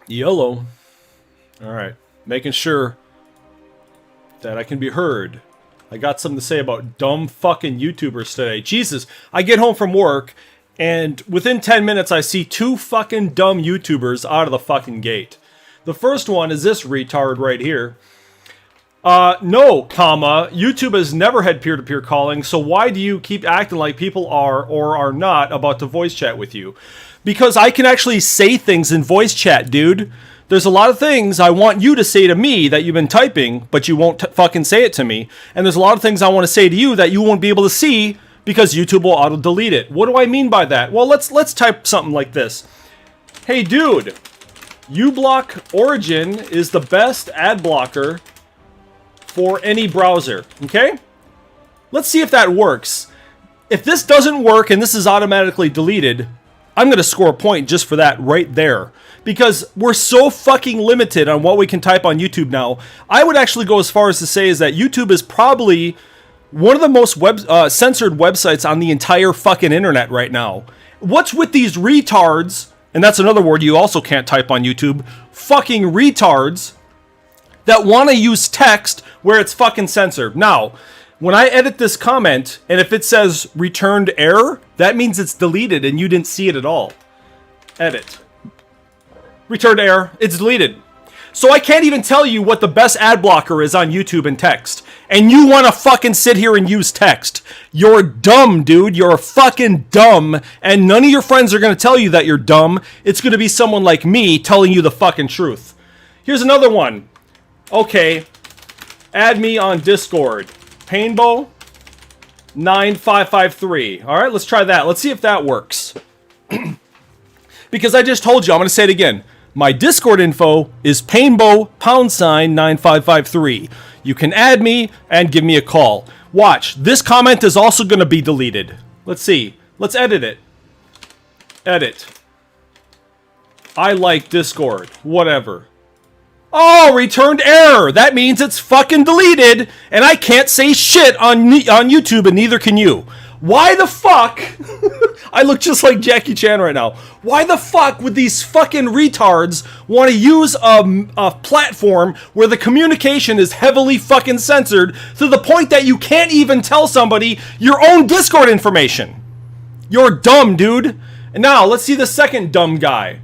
YOLO. Alright. Making sure that I can be heard. I got something to say about dumb fucking YouTubers today. Jesus, I get home from work, and within 10 minutes I see 2 fucking dumb YouTubers out of the fucking gate. The first one is this retard right here. No, comma, YouTube has never had peer-to-peer calling, so why do you keep acting like people are or are not about to voice chat with you? Because I can actually say things in voice chat, dude. There's a lot of things I want you to say to me that you've been typing, but you won't fucking say it to me. And there's a lot of things I want to say to you that you won't be able to see because YouTube will auto-delete it. What do I mean by that? Well, let's type something like this. Hey, dude, uBlock Origin is the best ad blocker for any browser, okay? Let's see if that works. If this doesn't work and this is automatically deleted, I'm going to score a point just for that right there. Because we're so fucking limited on what we can type on YouTube now. I would actually go as far as to say is that YouTube is probably one of the most censored websites on the entire fucking internet right now. What's with these retards, and that's another word you also can't type on YouTube, fucking retards that want to use text where it's fucking censored. Now, when I edit this comment, and if it says returned error, that means it's deleted and you didn't see it at all. Edit. Returned error. It's deleted. So I can't even tell you what the best ad blocker is on YouTube in text. And you want to fucking sit here and use text. You're dumb, dude. You're fucking dumb. And none of your friends are going to tell you that you're dumb. It's going to be someone like me telling you the fucking truth. Here's another one. Okay. Add me on Discord. Painbow 9553. All right, let's try that. Let's see if that works. Because I just told you, I'm going to say it again. My Discord info is Painbow #9553. You can add me and give me a call. Watch, this comment is also going to be deleted. Let's see. Let's edit it. Edit. I like Discord. Whatever. Oh, returned error. That means it's fucking deleted, and I can't say shit on YouTube, and neither can you. Why the fuck? I look just like Jackie Chan right now. Why the fuck would these fucking retards want to use a platform where the communication is heavily fucking censored to the point that you can't even tell somebody your own Discord information? You're dumb, dude. And now, let's see the second dumb guy.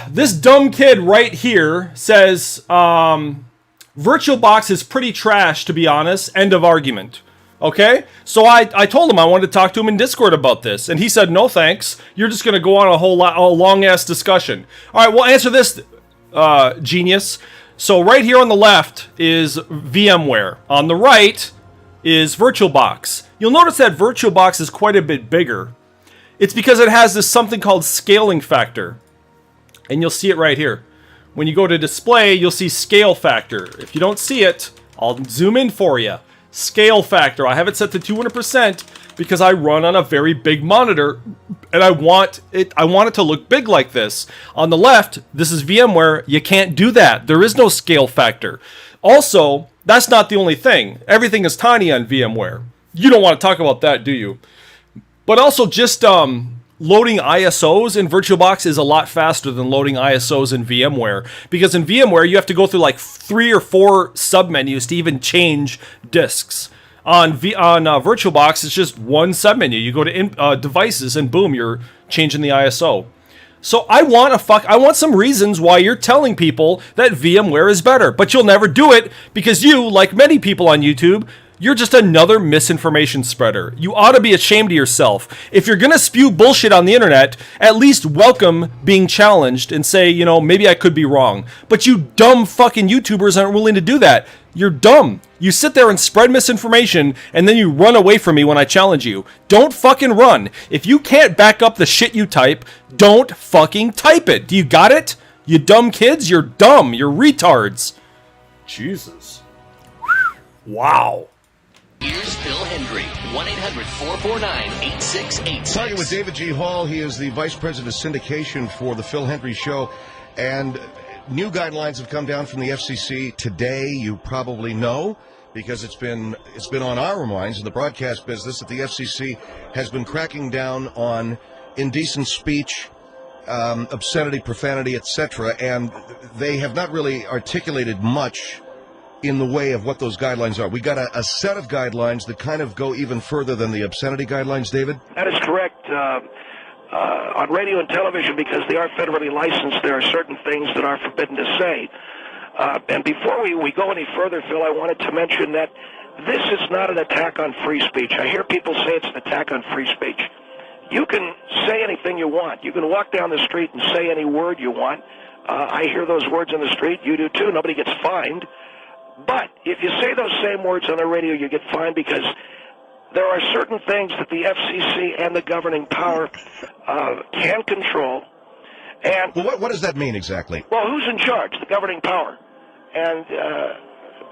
This dumb kid right here says, VirtualBox is pretty trash, to be honest. End of argument. Okay? So I told him I wanted to talk to him in Discord about this. And he said, no thanks. You're just going to go on a long-ass discussion. All right, well, answer this, genius. So right here on the left is VMware. On the right is VirtualBox. You'll notice that VirtualBox is quite a bit bigger. It's because it has this something called scaling factor. And you'll see it right here. When you go to display, you'll see scale factor. If you don't see it, I'll zoom in for you. Scale factor. I have it set to 200% because I run on a very big monitor and I want it to look big like this. On the left, this is VMware. You can't do that. There is no scale factor. Also, that's not the only thing. Everything is tiny on VMware. You don't want to talk about that, do you? But also just loading ISOs in VirtualBox is a lot faster than loading ISOs in VMware. Because in VMware, you have to go through like 3 or 4 submenus to even change disks. On VirtualBox, it's just one submenu. You go to devices and boom, you're changing the ISO. So I want some reasons why you're telling people that VMware is better. But you'll never do it because you, like many people on YouTube, you're just another misinformation spreader. You ought to be ashamed of yourself. If you're gonna spew bullshit on the internet, at least welcome being challenged and say, you know, maybe I could be wrong. But you dumb fucking YouTubers aren't willing to do that. You're dumb. You sit there and spread misinformation and then you run away from me when I challenge you. Don't fucking run. If you can't back up the shit you type, don't fucking type it. Do you got it? You dumb kids? You're dumb. You're retards. Jesus. Wow. Here's Phil Hendry, 1-800-449-8686. Talking with David G. Hall. He is the Vice President of Syndication for the Phil Hendry Show. And new guidelines have come down from the FCC today. You probably know, because it's been on our minds in the broadcast business, that the FCC has been cracking down on indecent speech obscenity, profanity, etc., and they have not really articulated much in the way of what those guidelines are. We got a set of guidelines that kind of go even further than the obscenity guidelines, David? That is correct. On radio and television, because they are federally licensed, there are certain things that are forbidden to say. And before we go any further, Phil, I wanted to mention that this is not an attack on free speech. I hear people say it's an attack on free speech. You can say anything you want. You can walk down the street and say any word you want. I hear those words in the street. You do too. Nobody gets fined. But if you say those same words on the radio, you get fined because there are certain things that the FCC and the governing power can control. And well, what does that mean exactly? Well, who's in charge? The governing power. And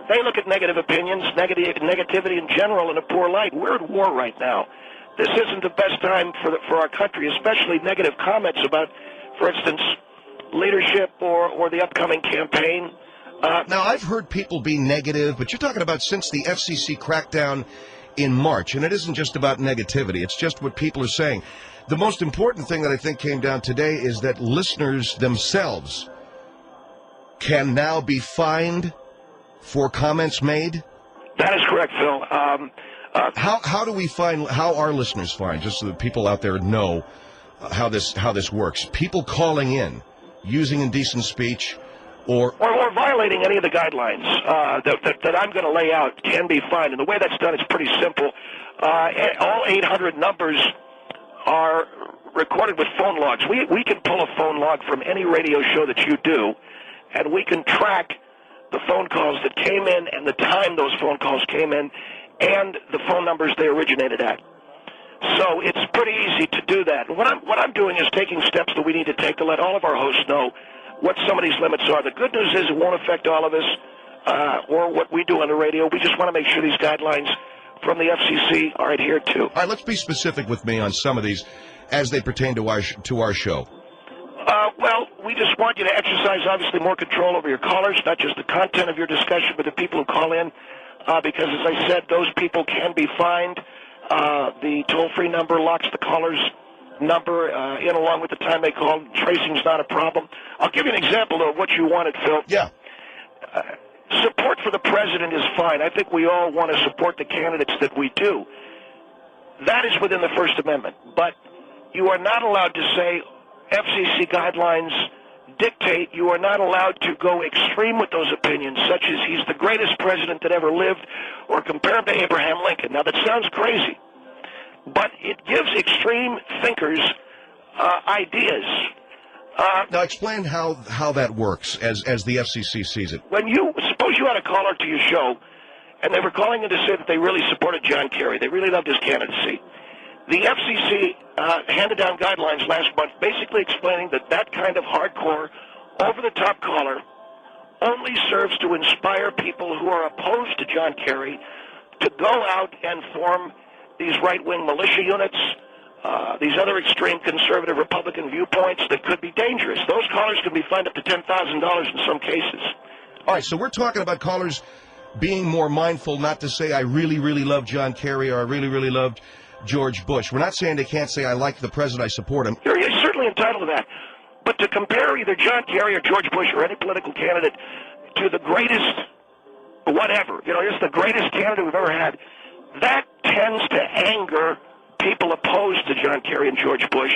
they look at negative opinions, negativity in general in a poor light. We're at war right now. This isn't the best time for our country, especially negative comments about, for instance, leadership or the upcoming campaign. Now, I've heard people be negative, but you're talking about since the FCC crackdown in March, and it isn't just about negativity. It's just what people are saying. The most important thing that I think came down today is that listeners themselves can now be fined for comments made? That is correct, Phil. How do we find, how are listeners fined, just so that people out there know how this works? People calling in, using indecent speech, or violating any of the guidelines that I'm going to lay out can be fined. And the way that's done is pretty simple. All 800 numbers are recorded with phone logs. We can pull a phone log from any radio show that you do, and we can track the phone calls that came in and the time those phone calls came in and the phone numbers they originated at. So it's pretty easy to do that. And what I'm doing is taking steps that we need to take to let all of our hosts know what some of these limits are. The good news is it won't affect all of us or what we do on the radio. We just want to make sure these guidelines from the FCC are adhered to. All right, let's be specific with me on some of these as they pertain to our show. Well, we just want you to exercise, obviously, more control over your callers, not just the content of your discussion, but the people who call in, because, as I said, those people can be fined. The toll-free number locks the caller's number in along with the time they call. Tracing's not a problem. I'll give you an example of what you wanted, Phil. Yeah. Support for the president is fine. I think we all want to support the candidates that we do. That is within the First Amendment. But you are not allowed to say FCC guidelines dictate. You are not allowed to go extreme with those opinions, such as he's the greatest president that ever lived, or compare him to Abraham Lincoln. Now, that sounds crazy, but it gives extreme thinkers ideas. Now, explain how that works as the FCC sees it. Suppose you had a caller to your show, and they were calling in to say that they really supported John Kerry. They really loved his candidacy. The FCC handed down guidelines last month basically explaining that kind of hardcore, over-the-top caller only serves to inspire people who are opposed to John Kerry to go out and form these right-wing militia units, these other extreme conservative Republican viewpoints that could be dangerous. Those callers could be fined up to $10,000 in some cases. All right, so we're talking about callers being more mindful not to say, I really, really love John Kerry, or I really, really loved George Bush. We're not saying they can't say, I like the president, I support him. You're certainly entitled to that. But to compare either John Kerry or George Bush or any political candidate to the greatest whatever, just the greatest candidate we've ever had, that tends to anger people opposed to John Kerry and George Bush,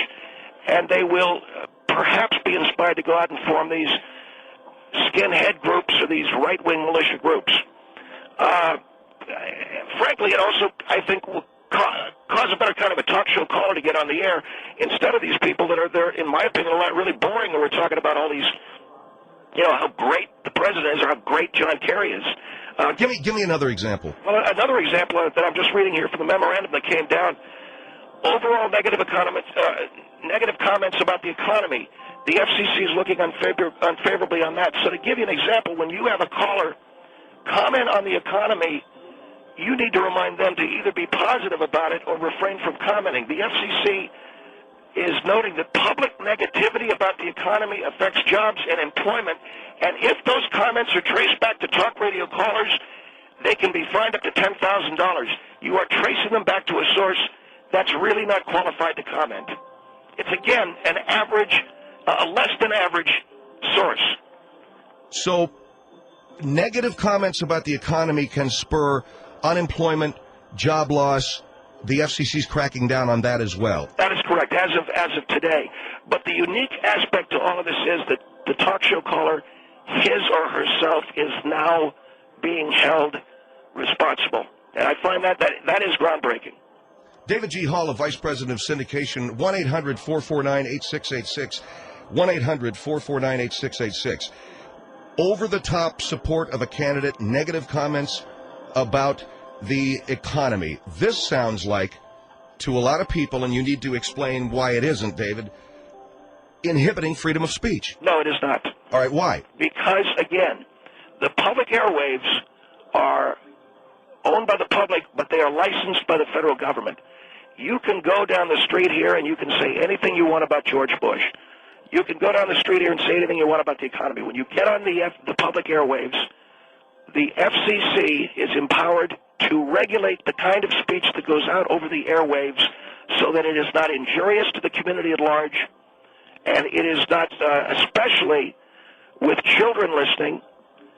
and they will perhaps be inspired to go out and form these skinhead groups or these right-wing militia groups. Frankly, it also, I think, will cause a better kind of a talk show caller to get on the air instead of these people that are there, in my opinion, a lot really boring when we're talking about all these, how great the president is or how great John Kerry is. Give me another example. Well, another example that I'm just reading here from the memorandum that came down. Overall negative comments about the economy. The FCC is looking unfavorably on that. So to give you an example, when you have a caller comment on the economy, you need to remind them to either be positive about it or refrain from commenting. The FCC is noting that public negativity about the economy affects jobs and employment, and if those comments are traced back to talk radio callers, they can be fined up to $10,000. You are tracing them back to a source that's really not qualified to comment. It's, again, an average a less than average source. So, negative comments about the economy can spur unemployment, job loss. The FCC's cracking down on that as well. That is correct, as of today. But the unique aspect to all of this is that the talk show caller, his or herself, is now being held responsible. And I find that is groundbreaking. David G. Hall, a Vice President of Syndication, 1-800-449-8686. 1-800-449-8686. Over-the-top support of a candidate, negative comments about the economy. This sounds like, to a lot of people, and you need to explain why it isn't, David, inhibiting freedom of speech. No, it is not. All right, why? Because, again, the public airwaves are owned by the public, but they are licensed by the federal government. You can go down the street here and you can say anything you want about George Bush. You can go down the street here and say anything you want about the economy. When you get on the public airwaves, the FCC is empowered to regulate the kind of speech that goes out over the airwaves so that it is not injurious to the community at large, and it is not, especially with children listening.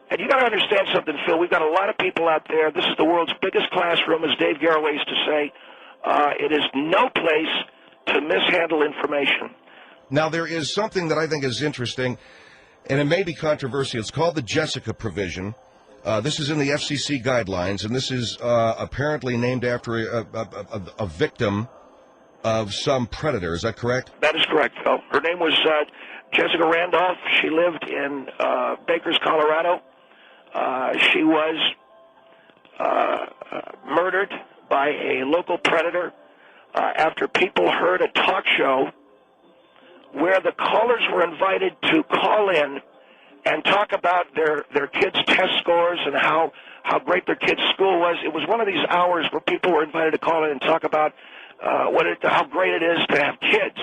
And you got to understand something, Phil. We've got a lot of people out there. This is the world's biggest classroom, as Dave Garroway used to say. It is no place to mishandle information. Now, there is something that I think is interesting, and it may be controversial. It's called the Jessica provision. This is in the FCC guidelines, and this is apparently named after a victim of some predator. Is that correct? That is correct, Phil. Her name was Jessica Randolph. She lived in Bakers, Colorado. She was murdered by a local predator after people heard a talk show where the callers were invited to call in and talk about their kids' test scores and how great their kids' school was. It was one of these hours where people were invited to call in and talk about how great it is to have kids.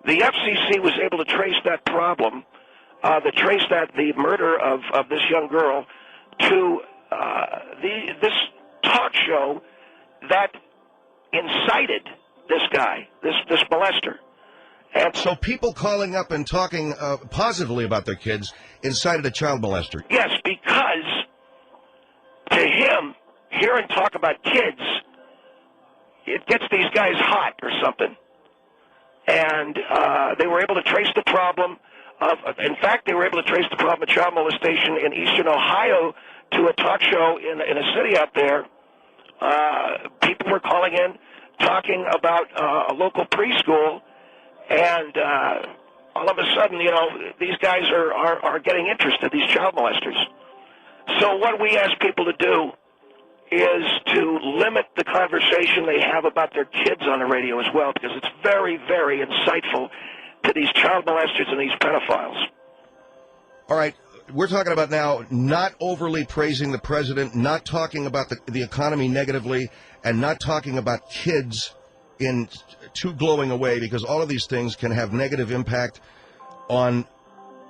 The FCC was able to trace that problem, the murder of this young girl, to this talk show that incited this guy, this molester. And so people calling up and talking positively about their kids incited a child molester. Yes, because to him, hearing talk about kids, it gets these guys hot or something. And they were able to trace the problem in fact, they were able to trace the problem of child molestation in eastern Ohio to a talk show in a city out there. People were calling in, talking about a local preschool, and all of a sudden, these guys are getting interested, these child molesters. So what we ask people to do is to limit the conversation they have about their kids on the radio as well, because it's very, very insightful to these child molesters and these pedophiles. All right. We're talking about now not overly praising the president, not talking about the economy negatively, and not talking about kids in too glowing a way, because all of these things can have negative impact on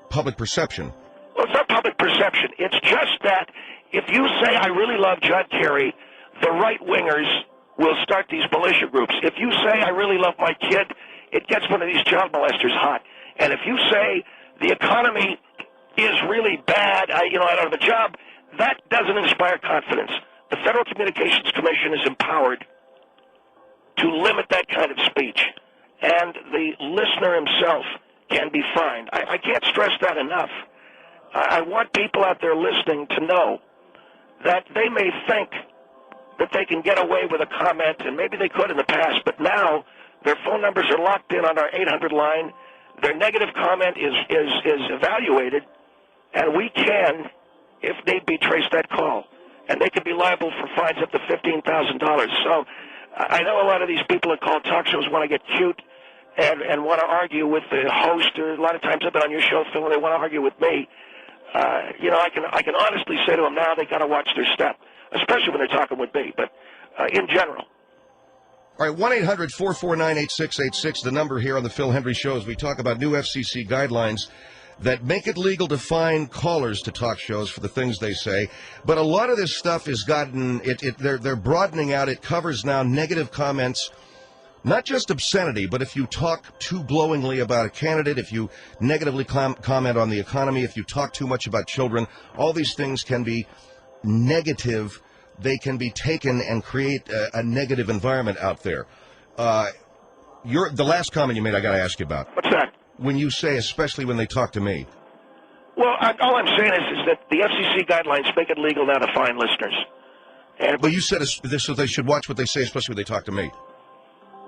public perception. Well, it's not public perception. It's just that if you say, I really love John Kerry, the right-wingers will start these militia groups. If you say, I really love my kid, it gets one of these child molesters hot. And if you say, the economy is really bad, I don't have a job, that doesn't inspire confidence. The Federal Communications Commission is empowered to limit that kind of speech, and the listener himself can be fined. I can't stress that enough. I want people out there listening to know that they may think that they can get away with a comment, and maybe they could in the past, but now their phone numbers are locked in on our 800 line. Their negative comment is evaluated, and we can, if need be, trace that call. And they could be liable for fines up to $15,000. So I know a lot of these people that call talk shows want to get cute and want to argue with the host. Or a lot of times I've been on your show, Phil, and they want to argue with me. I can honestly say to them now they got to watch their step, especially when they're talking with me, but in general. All right, 1-800-449-8686, the number here on the Phil Hendrie Show, as we talk about new FCC guidelines that make it legal to fine callers to talk shows for the things they say. But a lot of this stuff has gotten, they're broadening out. It covers now negative comments, not just obscenity, but if you talk too glowingly about a candidate, if you negatively comment on the economy, if you talk too much about children, all these things can be negative. They can be taken and create a negative environment out there. The last comment you made, I got to ask you about. What's that? When you say, especially when they talk to me. Well, all I'm saying is that the FCC guidelines make it legal now to fine listeners. And But you said so they should watch what they say, especially when they talk to me.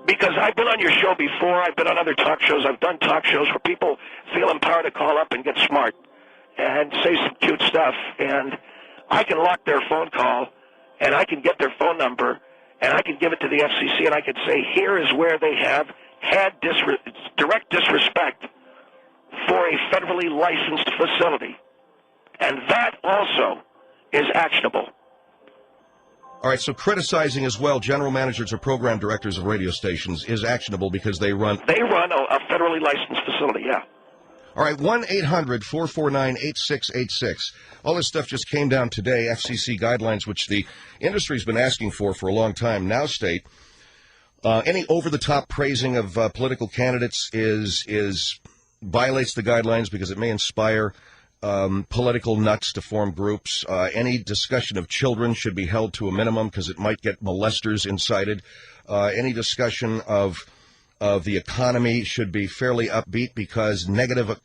because I've been on your show before, I've been on other talk shows, I've done talk shows where people feel empowered to call up and get smart and say some cute stuff, and I can lock their phone call, and I can get their phone number, and I can give it to the FCC, and I can say, here is where they have had direct disrespect for a federally licensed facility. And that also is actionable. All right, so criticizing as well general managers or program directors of radio stations is actionable because they run... They run a federally licensed facility, yeah. All right, 1-800-449-8686. All this stuff just came down today, FCC guidelines, which the industry's been asking for a long time, now state any over-the-top praising of political candidates violates the guidelines because it may inspire political nuts to form groups. Any discussion of children should be held to a minimum because it might get molesters incited. Any discussion of the economy should be fairly upbeat because negative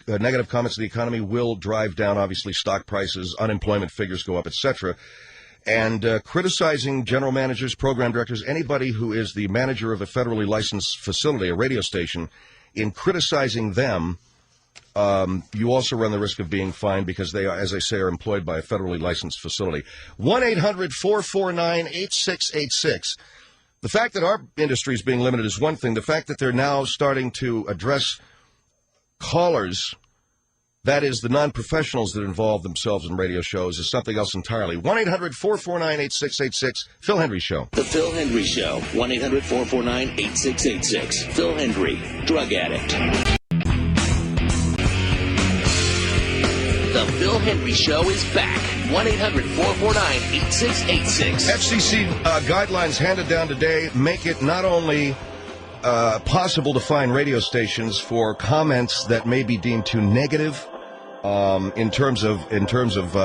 comments of the economy will drive down, obviously, stock prices, unemployment figures go up, etc. And criticizing general managers, program directors, anybody who is the manager of a federally licensed facility, a radio station, in criticizing them, you also run the risk of being fined because they, as I say, are employed by a federally licensed facility. 1-800-449-8686. The fact that our industry is being limited is one thing. The fact that they're now starting to address callers, that is, the non-professionals that involve themselves in radio shows, is something else entirely. 1-800-449-8686, Phil Hendry Show. The Phil Hendry Show, 1-800-449-8686. Phil Hendry, drug addict. The Phil Hendry Show is back. 1-800-449-8686. FCC guidelines handed down today make it not only possible to fine radio stations for comments that may be deemed too negative in terms of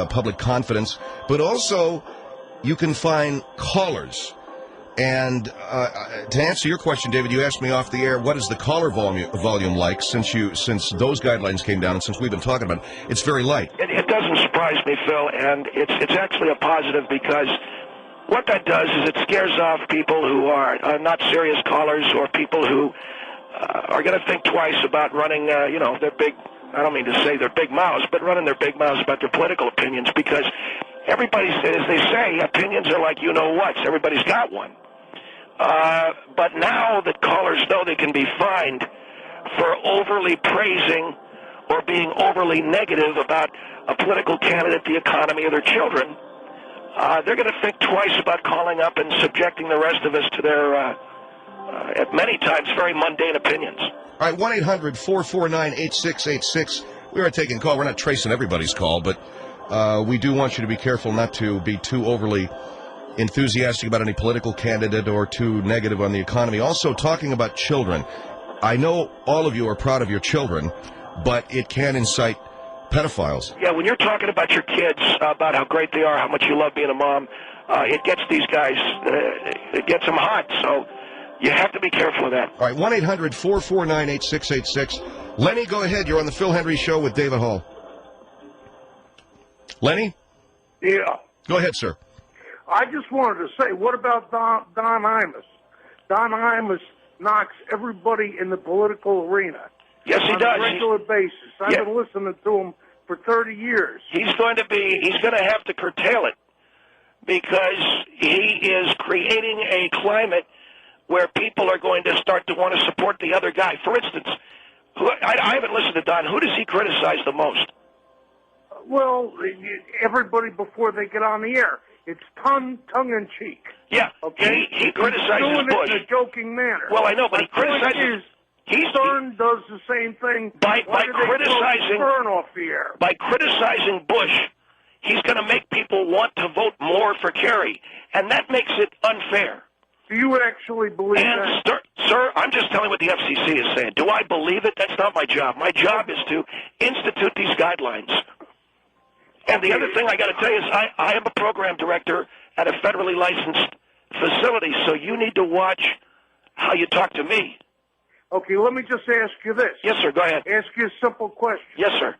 public confidence, but also you can fine callers. And to answer your question, David, you asked me off the air, what is the caller volume like since those guidelines came down and since we've been talking about it? It's very light. It doesn't surprise me, Phil, and it's actually a positive because what that does is it scares off people who are not serious callers or people who are going to think twice about running, their big, I don't mean to say their big mouths, but running their big mouths about their political opinions because everybody's, as they say, opinions are like you-know-whats. Everybody's got one. But now that callers know they can be fined for overly praising or being overly negative about a political candidate, the economy, or their children, they're going to think twice about calling up and subjecting the rest of us to their, at many times, very mundane opinions. All right, 1-800-449-8686. We are taking a call. We're not tracing everybody's call, but we do want you to be careful not to be too overly enthusiastic about any political candidate or too negative on the economy. Also, talking about children. I know all of you are proud of your children, but it can incite pedophiles. Yeah, when you're talking about your kids, about how great they are, how much you love being a mom, it gets these guys, it gets them hot. So you have to be careful of that. All right, 1-800-449-8686. Lenny, go ahead. You're on the Phil Hendry Show with David Hall. Lenny? Yeah. Go ahead, sir. I just wanted to say, what about Don Imus? Don Imus knocks everybody in the political arena. Yes, he does. On a regular basis. I've been listening to him for 30 years. He's going to have to curtail it because he is creating a climate where people are going to start to want to support the other guy. For instance, I haven't listened to Don. Who does he criticize the most? Well, everybody before they get on the air. It's tongue-in-cheek. Yeah, okay. He criticizes doing Bush it in a joking manner. Well, I know, but he criticizes. Stern does the same thing. By criticizing Stern off the air. By criticizing Bush, he's going to make people want to vote more for Kerry, and that makes it unfair. Do you actually believe that? Sir, I'm just telling what the FCC is saying. Do I believe it? That's not my job. My job is to institute these guidelines. And the other thing I got to tell you is I am a program director at a federally licensed facility, so you need to watch how you talk to me. Okay, let me just ask you this. Yes, sir. Go ahead. Ask you a simple question. Yes, sir.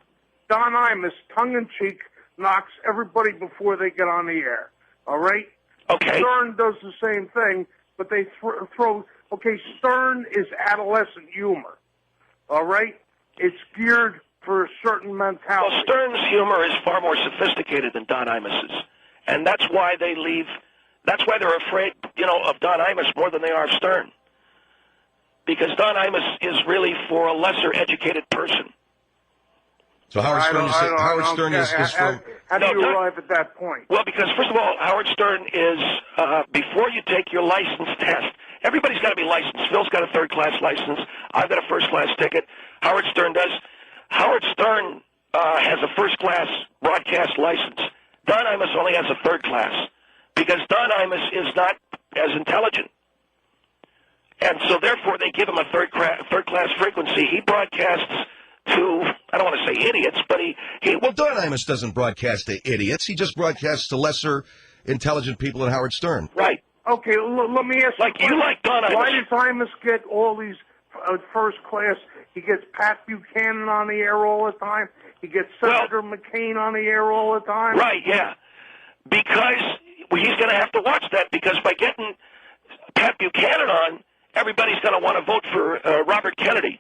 Don Imus, tongue-in-cheek, knocks everybody before they get on the air. All right? Okay. Stern does the same thing, but they throw... Okay, Stern is adolescent humor. All right? It's geared for a certain mentality. Well, Stern's humor is far more sophisticated than Don Imus's. And that's why they leave... That's why they're afraid, of Don Imus more than they are of Stern. Because Don Imus is really for a lesser educated person. So Howard Stern is from... How do you arrive at that point? Well, because, first of all, Howard Stern is, before you take your license test, everybody's got to be licensed. Phil's got a third-class license. I've got a first-class ticket. Howard Stern does. Howard Stern has a first-class broadcast license. Don Imus only has a third class because Don Imus is not as intelligent. And so, therefore, they give him a third-class frequency. He broadcasts to, I don't want to say idiots, but he Well, Don Imus doesn't broadcast to idiots. He just broadcasts to lesser intelligent people than Howard Stern. Right. Okay, let me ask you. You like Don Imus. Why does Imus get all these first class? He gets Pat Buchanan on the air all the time. He gets Senator McCain on the air all the time. Right, yeah. Because he's going to have to watch that, because by getting Pat Buchanan on, everybody's going to want to vote for Robert Kennedy.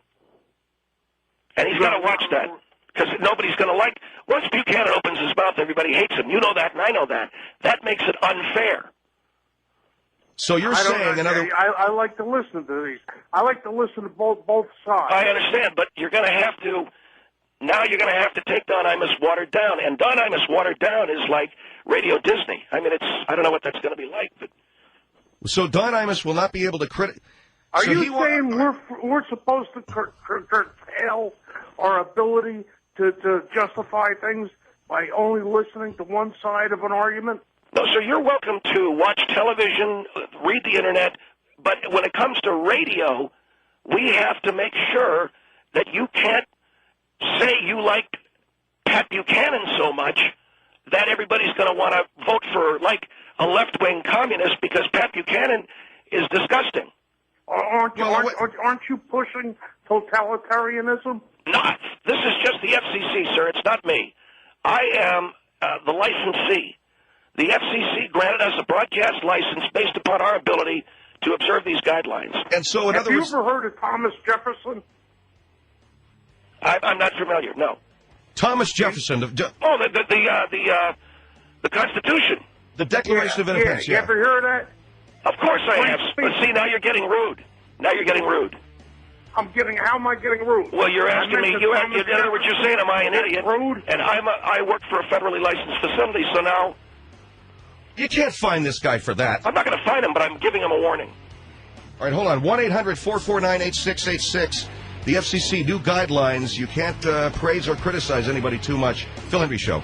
And he's got to watch that, because nobody's going to like... Once Buchanan opens his mouth, everybody hates him. You know that, and I know that. That makes it unfair. So you're saying... I like to listen to these. I like to listen to both sides. I understand, but you're going to have to... Now you're going to have to take Don Imus watered down. And Don Imus watered down is like Radio Disney. I mean, I don't know what that's going to be like, but... So Don Imus will not be able to Are you saying we're supposed to curtail our ability to justify things by only listening to one side of an argument? No, sir, you're welcome to watch television, read the Internet, but when it comes to radio, we have to make sure that you can't say you like Pat Buchanan so much that everybody's going to want to vote for, like, a left-wing communist because Pat Buchanan is disgusting. Aren't you pushing totalitarianism? Not. This is just the FCC, sir. It's not me. I am the licensee. The FCC granted us a broadcast license based upon our ability to observe these guidelines. And so, in other words... Have you ever heard of Thomas Jefferson? I'm not familiar, no. Thomas Jefferson. The Constitution. The Declaration of Independence, You ever hear of that? Of course I have. But see, now you're getting rude. How am I getting rude? Well, you're asking me, in other words, you're saying, am I an idiot? Rude? And I work for a federally licensed facility, so now... You can't find this guy for that. I'm not going to find him, but I'm giving him a warning. All right, hold on. 1-800-449-8686. The FCC new guidelines. You can't praise or criticize anybody too much. Phil Hendrie Show.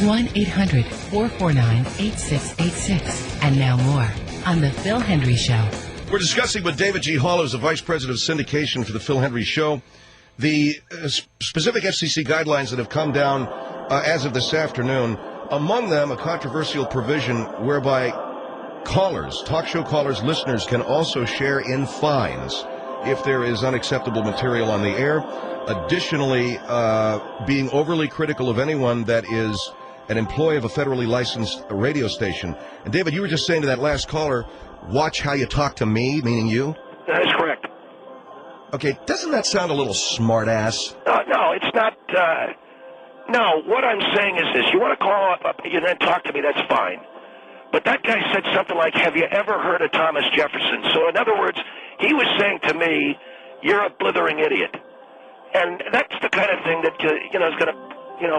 One 1-800-449-8686. And now more on The Phil Hendrie Show. We're discussing with David G. Hall, who's the Vice President of Syndication for The Phil Hendrie Show, the specific FCC guidelines that have come down as of this afternoon. Among them, a controversial provision whereby callers, talk show callers, listeners can also share in fines if there is unacceptable material on the air. Additionally, being overly critical of anyone that is an employee of a federally licensed radio station. And David, you were just saying to that last caller, watch how you talk to me, meaning you? That is correct. Okay, doesn't that sound a little smart-ass? No, it's not. No, what I'm saying is this. You want to call up and then talk to me, that's fine. But that guy said something like, have you ever heard of Thomas Jefferson? So, in other words, he was saying to me, you're a blithering idiot. And that's the kind of thing that, is going to,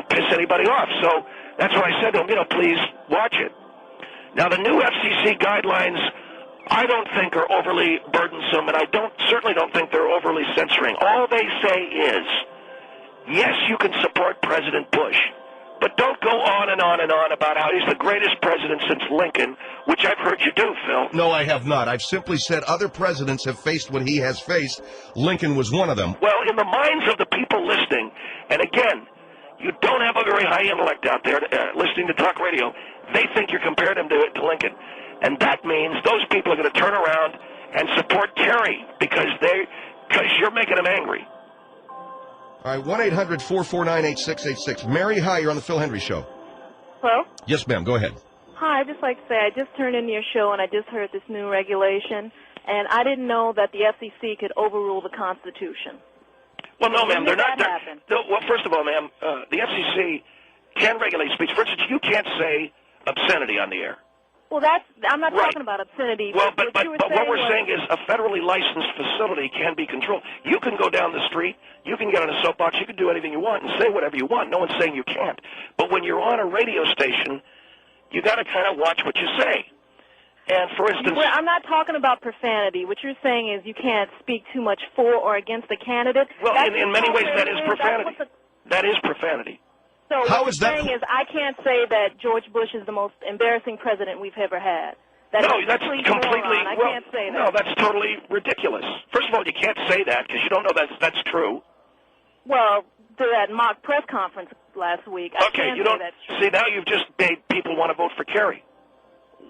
piss anybody off. So that's why I said to him, please watch it. Now, the new FCC guidelines I don't think are overly burdensome, and I certainly don't think they're overly censoring. All they say is, yes, you can support President Bush, but don't go on and on and on about how he's the greatest president since Lincoln, which I've heard you do, Phil. No, I have not. I've simply said other presidents have faced what he has faced. Lincoln was one of them. Well, in the minds of the people listening, and again, you don't have a very high intellect out there listening to talk radio, they think you're comparing him to Lincoln. And that means those people are going to turn around and support Kerry because you're making them angry. All right, 1-800-449-8686. Mary, hi, you're on the Phil Hendry Show. Hello? Yes, ma'am, go ahead. Hi, I'd just like to say I just turned into your show and I just heard this new regulation, and I didn't know that the FCC could overrule the Constitution. Well, no, ma'am, they're not. Well, first of all, ma'am, the FCC can regulate speech. For instance, you can't say obscenity on the air. Well, I'm not talking about obscenity. Well, but what we're saying is a federally licensed facility can be controlled. You can go down the street, you can get on a soapbox, you can do anything you want and say whatever you want. No one's saying you can't. But when you're on a radio station, you got to kind of watch what you say. And for instance, I'm not talking about profanity. What you're saying is you can't speak too much for or against the candidate. Well, in many ways, that is profanity. That is profanity. So what you're saying is I can't say that George Bush is the most embarrassing president we've ever had. No, that's completely. I can't say that. No, that's totally ridiculous. First of all, you can't say that because you don't know that's true. Well, to that mock press conference last week, I can't say that's true. See, now you've just made people want to vote for Kerry.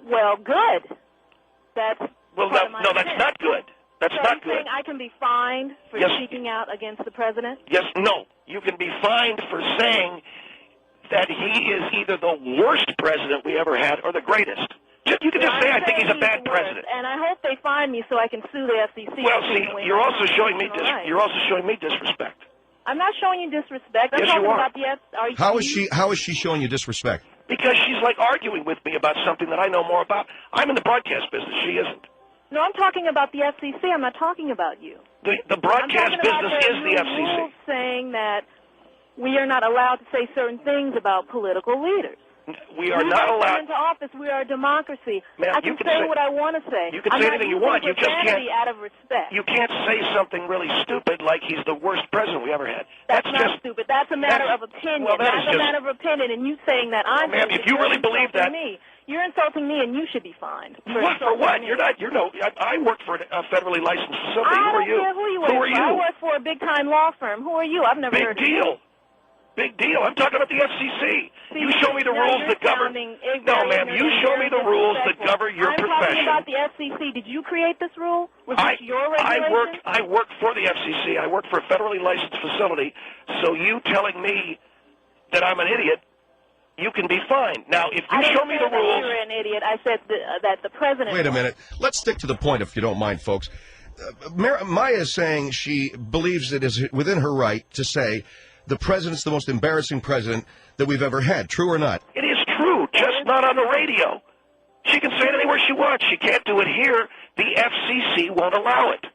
Well, good. That's no, that's not good. That's not good. Saying I can be fined for speaking out against the president? Yes, no. You can be fined for saying that he is either the worst president we ever had or the greatest. You can just say, I think he's a bad president. And I hope they find me so I can sue the FCC. Well, see, you're also showing me disrespect. I'm not showing you disrespect. I'm yes, talking you are. about the How is she showing you disrespect? Because she's like arguing with me about something that I know more about. I'm in the broadcast business. She isn't. No, I'm talking about the FCC. I'm not talking about you. The broadcast business is the FCC. Rules saying that we are not allowed to say certain things about political leaders. We are not allowed. Into office, we are a democracy. Ma'am, I can say what I want to say. You can say anything you want. You just can't. Out of respect. You can't say something really stupid like he's the worst president we ever had. That's not just stupid. That's a matter of opinion. Well, that's a matter of opinion, and you saying that I'm. Ma'am, if you really believe that. You're insulting me, and you should be fined. For what? You're not. I work for a federally licensed facility. Who are you? Care who you who are you? I work for a big-time law firm. Who are you? I've never heard of you. Big deal. Big deal. I'm talking about the FCC. See, you show me the rules that govern. No, ma'am. You show me the rules that govern your profession. I'm talking about the FCC. Did you create this rule? Was this your regulation? I work for the FCC. I work for a federally licensed facility. So you telling me that I'm an idiot, you can be fined. Now, if you show me the rules... You're an idiot. I said that the president... Wait a minute. Let's stick to the point, if you don't mind, folks. Maya is saying she believes it is within her right to say the president's the most embarrassing president that we've ever had. True or not? It is true, just not on the radio. She can say it anywhere she wants. She can't do it here. The FCC won't allow it.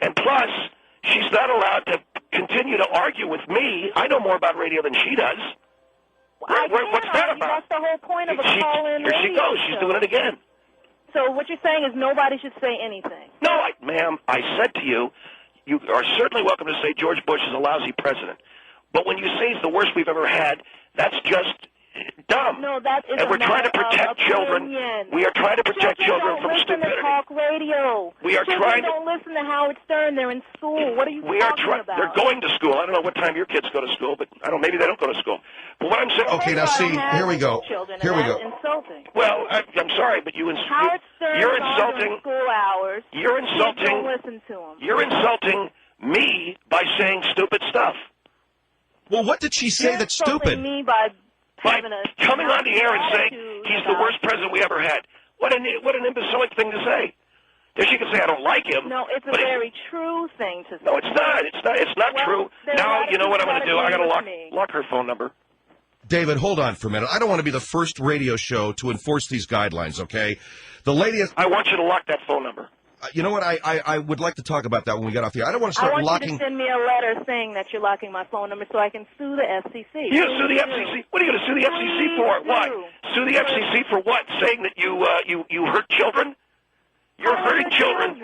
And plus, she's not allowed to continue to argue with me. I know more about radio than she does. What's that about? That's the whole point of a call-in radio Here she goes. She's doing it again. So what you're saying is nobody should say anything. No, ma'am, I said to you, you are certainly welcome to say George Bush is a lousy president. But when you say he's the worst we've ever had, that's just dumb. No, that is and we're trying to protect children. We are trying to protect children from stupidity. To talk radio. We are children don't listen to Howard Stern. They're in school. What are you talking about? They're going to school. I don't know what time your kids go to school, but I don't. Maybe they don't go to school. But what I'm saying. Okay, now see, here we go. Here we go. Insulting. Well, I'm sorry, but you're insulting. School hours. You're insulting. Don't listen to them. You're insulting me by saying stupid stuff. Well, what did she say that's stupid? Me by coming on the air and saying he's the worst president we ever had. What an imbecilic thing to say. She can say I don't like him. No, it's a very true thing to say. No, it's not. It's not true. Now you know what I'm going to do. I got to lock her phone number. David, hold on for a minute. I don't want to be the first radio show to enforce these guidelines. Okay, the lady. I want you to lock that phone number. You know what? I would like to talk about that when we get off the air. I don't want to start locking. I want you to send me a letter saying that you're locking my phone number so I can sue the FCC. You sue the FCC? What are you going to sue the FCC for? Why? Sue the FCC for what? Saying that you hurt children? You're hurting children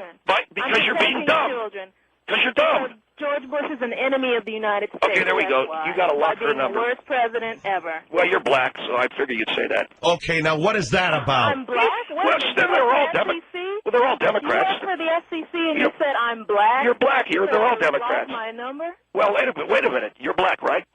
because you're being dumb. Because you're dumb. George Bush is an enemy of the United States. Okay, there we go. You got a lot for a number. The worst president ever. Well, you're black, so I figured you'd say that. Okay, now what is that about? I'm black? Well, they're all Democrats. You work for the FCC and you said I'm black? You're black. They're all Democrats. My number? Well, wait a minute. You're black, right?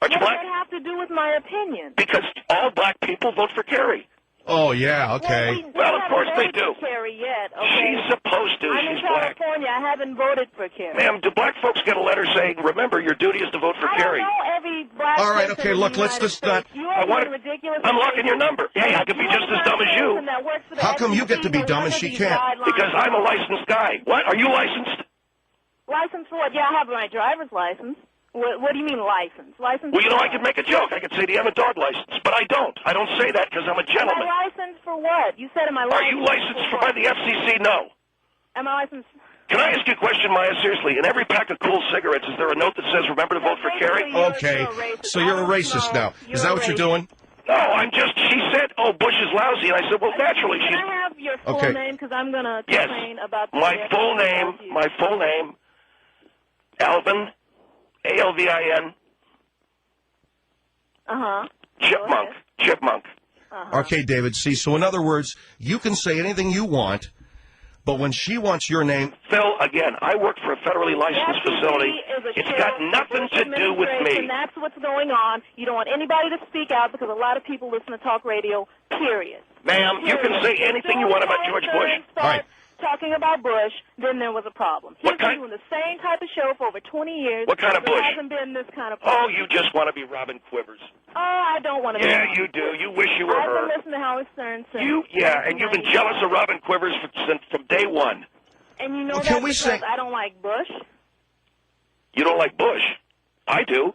Aren't you black? What does that have to do with my opinion? Because all black people vote for Kerry. Oh, yeah, okay. Well, of course they do. Kerry yet, okay? She's supposed to. I'm She's in black. California. I haven't voted for Kerry. Ma'am, do black folks get a letter saying, remember, your duty is to vote for Kerry? I don't know every black All right, person okay, in look, the let's United just not... States. I'm locking your number. Hey, I could be just as dumb as you. How come you get to be dumb and she can't? Because I'm a licensed guy. What? Are you licensed? Licensed for what? Yeah, I have my driver's license. What do you mean licensed? Licensed? Well, you know, I could make a joke. I could say, do you have a dog license? But I don't. I don't say that because I'm a gentleman. Am I licensed for what? You said am I licensed? Are you licensed by the FCC? No. Am I licensed? Can I ask you a question, Maya? Seriously, in every pack of Cool cigarettes, is there a note that says, remember to vote for Kerry? Okay, so you're a racist now. Is that what you're doing? No, I'm just, she said, oh, Bush is lousy. And I said, well, naturally, she's... Can I have your full name? Because I'm going to complain about... My full name, Alvin, Alvin, Chipmunk. Okay, David, see, so in other words, you can say anything you want, but when she wants your name... Phil, again, I work for a federally licensed facility. It's got nothing to do with me. That's what's going on. You don't want anybody to speak out because a lot of people listen to talk radio, period. Ma'am, you can say anything you want about George Bush. All right. Talking about Bush, then there was a problem. He's been doing the same type of show for over 20 years. What kind of Bush? There hasn't been this kind of problem. Oh, you just want to be Robin Quivers. Oh, I don't want to be. Yeah, you do. You wish you were her. I've been listening to Howard Stern since. And you've been jealous of Robin Quivers from day one. And you know that because I don't like Bush? You don't like Bush? I do.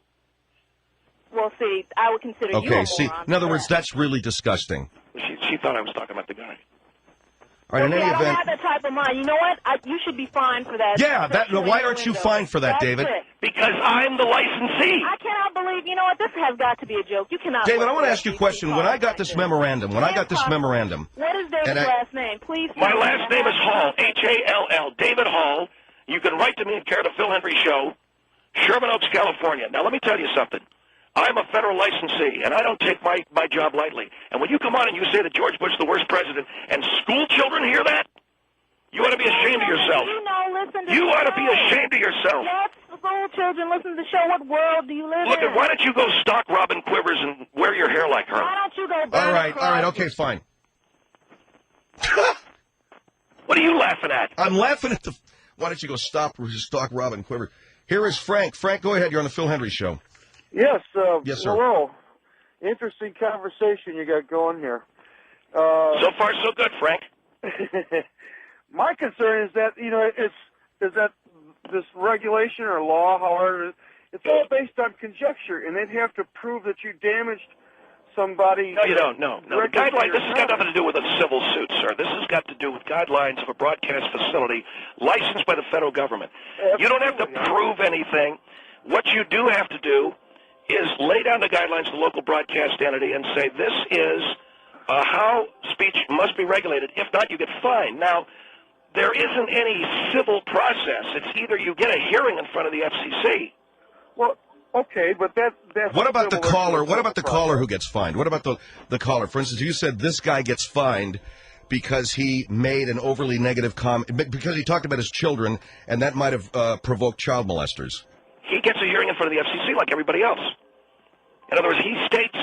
Well, see, I would consider you a Okay, see, moron in other for words, that. that's really disgusting. She thought I was talking about the guy. All right, in any I don't event... have that type of mind. You know what? You should be fined for that. Yeah, why aren't you fined for that, David? Because I'm the licensee. I cannot believe, you know what? This has got to be a joke. You cannot... David, I want to ask you a question. When I got this memorandum, What is David's last name? Please. My last name is Hall, Hall, David Hall. You can write to me in care of the Phil Hendry Show, Sherman Oaks, California. Now, let me tell you something. I'm a federal licensee, and I don't take my job lightly. And when you come on and you say that George Bush is the worst president, and school children hear that, you ought to be ashamed of yourself. You ought to be ashamed of yourself. Yes, school children listen to the show. What world do you live in? Look, why don't you go stalk Robin Quivers and wear your hair like her? Why don't you go... All right, okay, fine. What are you laughing at? I'm laughing at the... Why don't you go stalk Robin Quivers? Here is Frank. Frank, go ahead. You're on the Phil Hendry Show. Yes, yes, sir. Hello. Interesting conversation you got going here. So far, so good, Frank. My concern is that, is that this regulation or law, however, it's all based on conjecture, and they'd have to prove that you damaged somebody. No, you don't. No. The guideline, this has got nothing to do with a civil suit, sir. This has got to do with guidelines of a broadcast facility licensed by the federal government. Absolutely. You don't have to prove anything. What you do have to do is lay down the guidelines to the local broadcast entity and say this is how speech must be regulated. If not, you get fined. Now, there isn't any civil process. It's either you get a hearing in front of the FCC. Well, okay, but that's... What about the caller? What about the caller who gets fined? What about the caller? For instance, you said this guy gets fined because he made an overly negative comment, because he talked about his children, and that might have provoked child molesters. He gets a hearing in front of the FCC like everybody else. In other words, he states,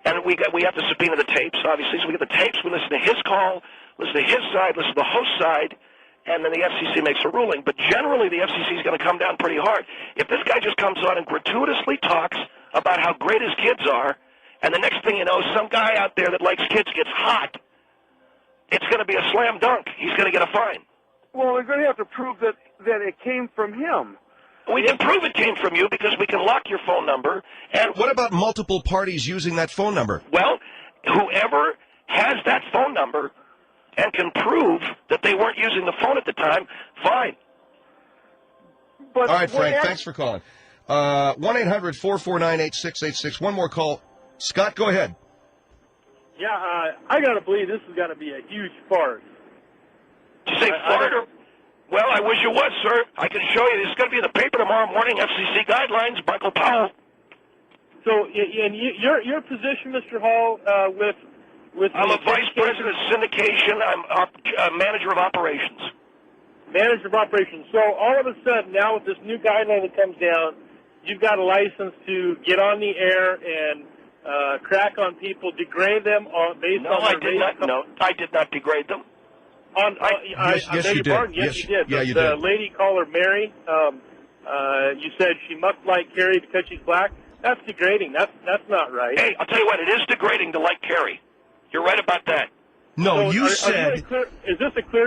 and we have to subpoena the tapes, obviously. So we get the tapes, we listen to his call, listen to his side, listen to the host side, and then the FCC makes a ruling. But generally, the FCC is going to come down pretty hard. If this guy just comes on and gratuitously talks about how great his kids are, and the next thing you know, some guy out there that likes kids gets hot, it's going to be a slam dunk. He's going to get a fine. Well, they're going to have to prove that it came from him. We can prove it came from you because we can lock your phone number. And what about multiple parties using that phone number? Well, whoever has that phone number and can prove that they weren't using the phone at the time, fine. But all right, Frank, thanks for calling. 1-800-449-8686. One more call. Scott, go ahead. Yeah, I got to believe this has got to be a huge farce. Did you say Florida? Well, I wish it was, sir. I can show you. It's going to be in the paper tomorrow morning. FCC guidelines. Michael Powell. So, and your position, Mr. Hall, with I'm a vice president of syndication. I'm a manager of operations. Manager of operations. So all of a sudden, now with this new guideline that comes down, you've got a license to get on the air and crack on people, degrade them based on their race. No, I did not degrade them. Yes, you did. Yes, you did. Yeah, you the did. lady caller, Mary, you said she must like Carrie because she's black. That's degrading. That's not right. Hey, I'll tell you what. It is degrading to like Carrie. You're right about that. No, So you said. is this a clear